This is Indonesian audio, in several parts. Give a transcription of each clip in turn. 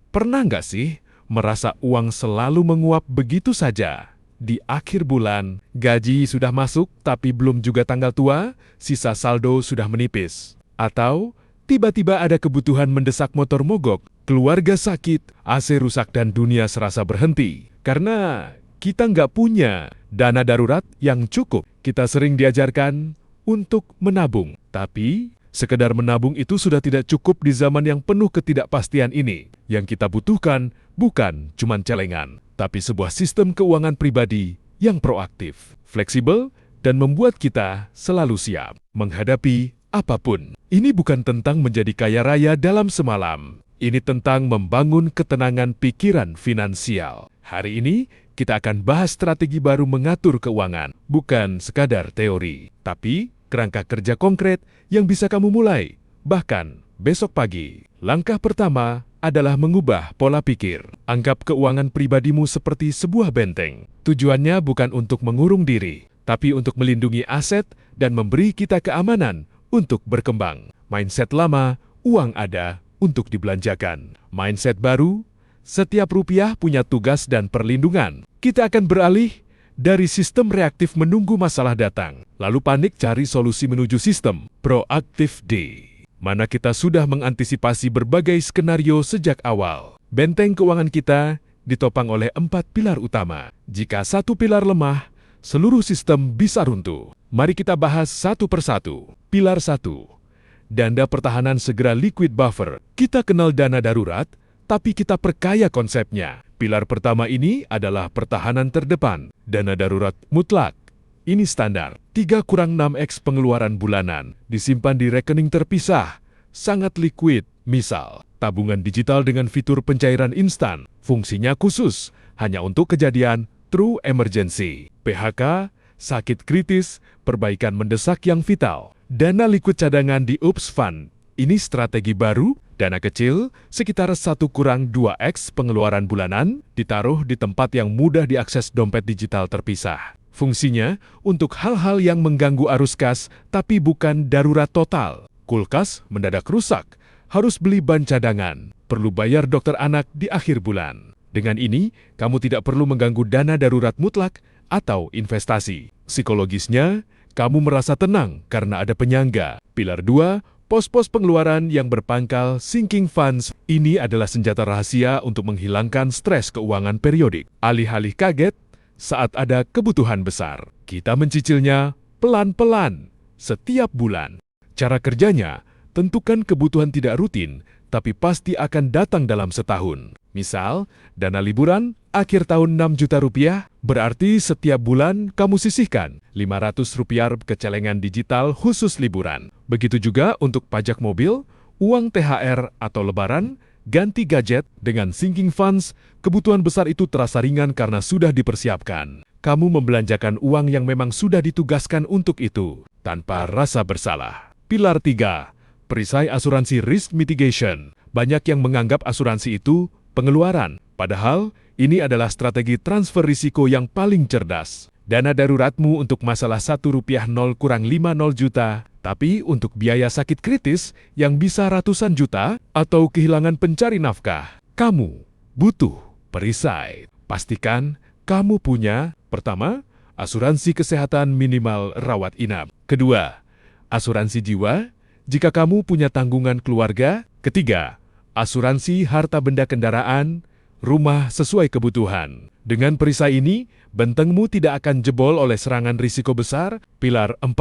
Pernah nggak sih merasa uang selalu menguap begitu saja? Di akhir bulan, gaji sudah masuk tapi belum juga tanggal tua, sisa saldo sudah menipis. Atau tiba-tiba ada kebutuhan mendesak, motor mogok, keluarga sakit, AC rusak dan dunia serasa berhenti. Karena kita nggak punya dana darurat yang cukup. Kita sering diajarkan untuk menabung. Tapi sekedar menabung itu sudah tidak cukup di zaman yang penuh ketidakpastian ini. Yang kita butuhkan bukan cuma celengan, tapi sebuah sistem keuangan pribadi yang proaktif, fleksibel, dan membuat kita selalu siap menghadapi apapun. Ini bukan tentang menjadi kaya raya dalam semalam. Ini tentang membangun ketenangan pikiran finansial. Hari ini, kita akan bahas strategi baru mengatur keuangan. Bukan sekadar teori, tapi kerangka kerja konkret yang bisa kamu mulai, bahkan besok pagi. Langkah pertama adalah mengubah pola pikir. Anggap keuangan pribadimu seperti sebuah benteng. Tujuannya bukan untuk mengurung diri, tapi untuk melindungi aset dan memberi kita keamanan untuk berkembang. Mindset lama, uang ada untuk dibelanjakan. Mindset baru, setiap rupiah punya tugas dan perlindungan. Kita akan beralih dari sistem reaktif menunggu masalah datang, lalu panik cari solusi menuju sistem proaktif D, mana kita sudah mengantisipasi berbagai skenario sejak awal. Benteng keuangan kita ditopang oleh 4 pilar utama. Jika satu pilar lemah, seluruh sistem bisa runtuh. Mari kita bahas satu persatu. Pilar 1. Dana pertahanan segera, liquid buffer. Kita kenal dana darurat, tapi kita perkaya konsepnya. Pilar pertama ini adalah pertahanan terdepan, dana darurat mutlak. Ini standar, 3-6x pengeluaran bulanan, disimpan di rekening terpisah, sangat liquid. Misal, tabungan digital dengan fitur pencairan instan, fungsinya khusus, hanya untuk kejadian true emergency, PHK, sakit kritis, perbaikan mendesak yang vital. Dana liquid cadangan di Oops Fund, ini strategi baru, dana kecil, sekitar 1-2x pengeluaran bulanan, ditaruh di tempat yang mudah diakses dompet digital terpisah. Fungsinya untuk hal-hal yang mengganggu arus kas, tapi bukan darurat total. Kulkas mendadak rusak, harus beli ban cadangan, perlu bayar dokter anak di akhir bulan. Dengan ini, kamu tidak perlu mengganggu dana darurat mutlak atau investasi. Psikologisnya, kamu merasa tenang karena ada penyangga. Pilar 2, pos-pos pengeluaran yang berpangkal sinking funds. Ini adalah senjata rahasia untuk menghilangkan stres keuangan periodik. Alih-alih kaget saat ada kebutuhan besar, kita mencicilnya pelan-pelan setiap bulan. Cara kerjanya, tentukan kebutuhan tidak rutin, tapi pasti akan datang dalam setahun. Misal, dana liburan akhir tahun 6 juta rupiah, berarti setiap bulan kamu sisihkan 500 rupiah ke celengan digital khusus liburan. Begitu juga untuk pajak mobil, uang THR atau lebaran, ganti gadget dengan sinking funds, kebutuhan besar itu terasa ringan karena sudah dipersiapkan. Kamu membelanjakan uang yang memang sudah ditugaskan untuk itu, tanpa rasa bersalah. Pilar 3, perisai asuransi risk mitigation. Banyak yang menganggap asuransi itu pengeluaran, padahal ini adalah strategi transfer risiko yang paling cerdas. Dana daruratmu untuk masalah 1 rupiah 0-50 juta, tapi untuk biaya sakit kritis yang bisa ratusan juta atau kehilangan pencari nafkah, kamu butuh perisai. Pastikan kamu punya, pertama, asuransi kesehatan minimal rawat inap. Kedua, asuransi jiwa jika kamu punya tanggungan keluarga. Ketiga, asuransi harta benda kendaraan, rumah sesuai kebutuhan. Dengan perisai ini, bentengmu tidak akan jebol oleh serangan risiko besar. Pilar 4,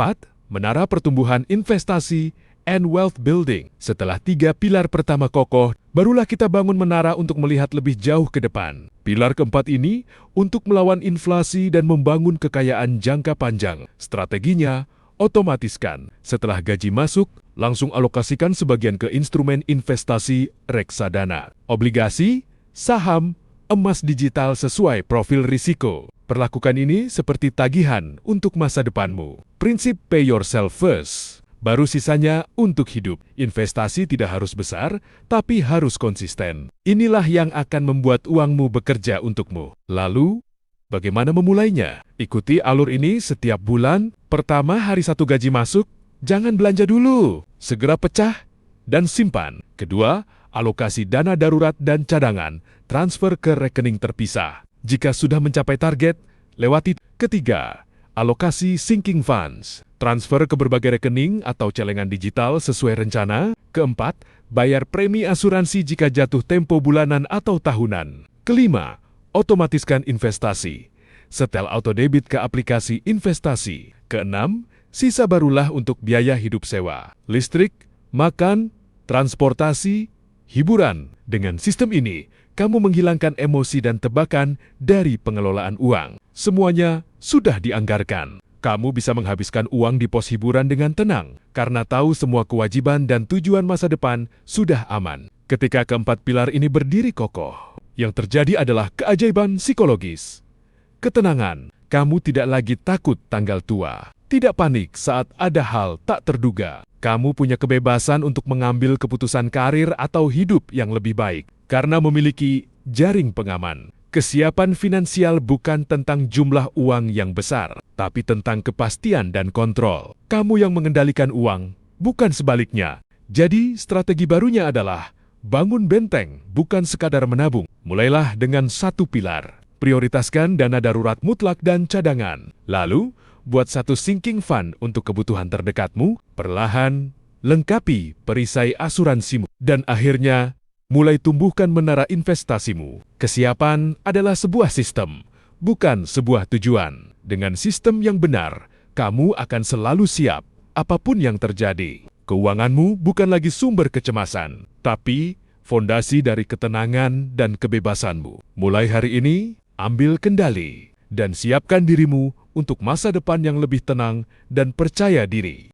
menara pertumbuhan investasi and wealth building. Setelah 3 pilar pertama kokoh, barulah kita bangun menara untuk melihat lebih jauh ke depan. Pilar keempat ini untuk melawan inflasi dan membangun kekayaan jangka panjang. Strateginya, otomatiskan. Setelah gaji masuk, langsung alokasikan sebagian ke instrumen investasi reksadana, obligasi, saham, emas digital sesuai profil risiko. Perlakukan ini seperti tagihan untuk masa depanmu. Prinsip pay yourself first, baru sisanya untuk hidup. Investasi tidak harus besar, tapi harus konsisten. Inilah yang akan membuat uangmu bekerja untukmu. Lalu, bagaimana memulainya? Ikuti alur ini setiap bulan. Pertama, hari 1 gaji masuk, jangan belanja dulu. Segera pecah dan simpan. Kedua, alokasi dana darurat dan cadangan, transfer ke rekening terpisah. Jika sudah mencapai target, lewati. Ketiga, alokasi sinking funds, transfer ke berbagai rekening atau celengan digital sesuai rencana. Keempat, bayar premi asuransi jika jatuh tempo bulanan atau tahunan. Kelima, otomatiskan investasi, setel autodebit ke aplikasi investasi. Keenam, sisa barulah untuk biaya hidup sewa, listrik, makan, transportasi, hiburan. Dengan sistem ini, kamu menghilangkan emosi dan tebakan dari pengelolaan uang. Semuanya sudah dianggarkan. Kamu bisa menghabiskan uang di pos hiburan dengan tenang, karena tahu semua kewajiban dan tujuan masa depan sudah aman. Ketika keempat pilar ini berdiri kokoh, yang terjadi adalah keajaiban psikologis. Ketenangan, kamu tidak lagi takut tanggal tua. Tidak panik saat ada hal tak terduga. Kamu punya kebebasan untuk mengambil keputusan karir atau hidup yang lebih baik, karena memiliki jaring pengaman. Kesiapan finansial bukan tentang jumlah uang yang besar, tapi tentang kepastian dan kontrol. Kamu yang mengendalikan uang, bukan sebaliknya. Jadi, strategi barunya adalah bangun benteng, bukan sekadar menabung. Mulailah dengan satu pilar. Prioritaskan dana darurat mutlak dan cadangan. Lalu, buat satu sinking fund untuk kebutuhan terdekatmu. Perlahan, lengkapi perisai asuransimu. Dan akhirnya, mulai tumbuhkan menara investasimu. Kesiapan adalah sebuah sistem, bukan sebuah tujuan. Dengan sistem yang benar, kamu akan selalu siap apapun yang terjadi. Keuanganmu bukan lagi sumber kecemasan, tapi fondasi dari ketenangan dan kebebasanmu. Mulai hari ini, ambil kendali dan siapkan dirimu untuk masa depan yang lebih tenang dan percaya diri.